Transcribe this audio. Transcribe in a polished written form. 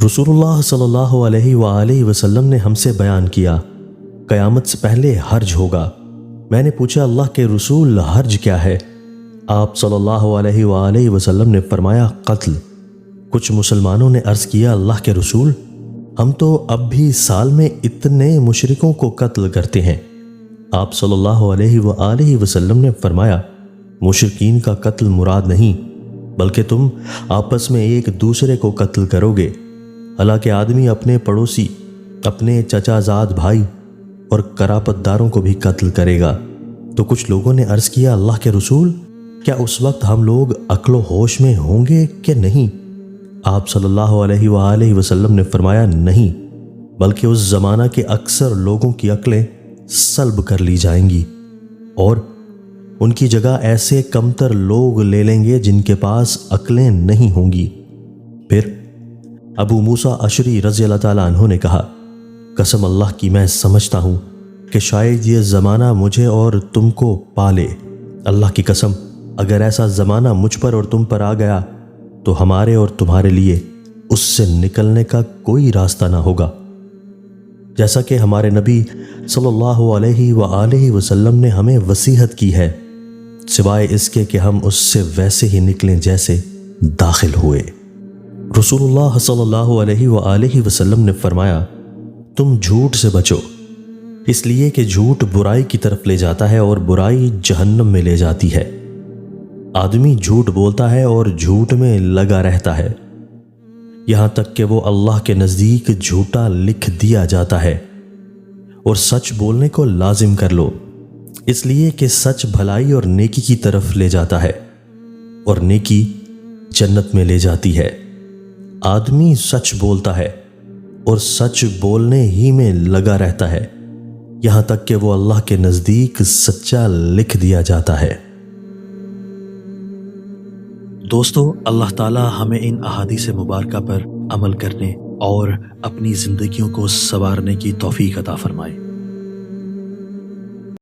رسول اللہ صلی اللہ علیہ وآلہ وسلم نے ہم سے بیان کیا، قیامت سے پہلے حرج ہوگا۔ میں نے پوچھا، اللہ کے رسول حرج کیا ہے؟ آپ صلی اللہ علیہ وآلہ وسلم نے فرمایا، قتل۔ کچھ مسلمانوں نے عرض کیا، اللہ کے رسول، ہم تو اب بھی سال میں اتنے مشرکوں کو قتل کرتے ہیں۔ آپ صلی اللہ علیہ وآلہ وسلم نے فرمایا، مشرکین کا قتل مراد نہیں، بلکہ تم آپس میں ایک دوسرے کو قتل کرو گے۔ حالانکہ آدمی اپنے پڑوسی، اپنے چچا زاد بھائی اور قرابت داروں کو بھی قتل کرے گا۔ تو کچھ لوگوں نے عرض کیا، اللہ کے رسول، کیا اس وقت ہم لوگ عقل و ہوش میں ہوں گے کہ نہیں؟ آپ صلی اللہ علیہ وآلہ وسلم نے فرمایا، نہیں، بلکہ اس زمانہ کے اکثر لوگوں کی عقلیں سلب کر لی جائیں گی اور ان کی جگہ ایسے کمتر لوگ لے لیں گے جن کے پاس عقلیں نہیں ہوں گی۔ پھر ابو موسیٰ اشعری رضی اللہ تعالیٰ عنہ نے کہا، قسم اللہ کی میں سمجھتا ہوں کہ شاید یہ زمانہ مجھے اور تم کو پالے۔ اللہ کی قسم، اگر ایسا زمانہ مجھ پر اور تم پر آ گیا تو ہمارے اور تمہارے لیے اس سے نکلنے کا کوئی راستہ نہ ہوگا۔ جیسا کہ ہمارے نبی صلی اللہ علیہ وآلہ وسلم نے ہمیں وصیحت کی ہے، سوائے اس کے کہ ہم اس سے ویسے ہی نکلیں جیسے داخل ہوئے۔ رسول اللہ صلی اللہ علیہ وآلہ وسلم نے فرمایا، تم جھوٹ سے بچو، اس لیے کہ جھوٹ برائی کی طرف لے جاتا ہے اور برائی جہنم میں لے جاتی ہے۔ آدمی جھوٹ بولتا ہے اور جھوٹ میں لگا رہتا ہے، یہاں تک کہ وہ اللہ کے نزدیک جھوٹا لکھ دیا جاتا ہے۔ اور سچ بولنے کو لازم کر لو، اس لیے کہ سچ بھلائی اور نیکی کی طرف لے جاتا ہے اور نیکی جنت میں لے جاتی ہے۔ آدمی سچ بولتا ہے اور سچ بولنے ہی میں لگا رہتا ہے، یہاں تک کہ وہ اللہ کے نزدیک سچا لکھ دیا جاتا ہے۔ دوستو، اللہ تعالی ہمیں ان احادیث مبارکہ پر عمل کرنے اور اپنی زندگیوں کو سنوارنے کی توفیق عطا فرمائے۔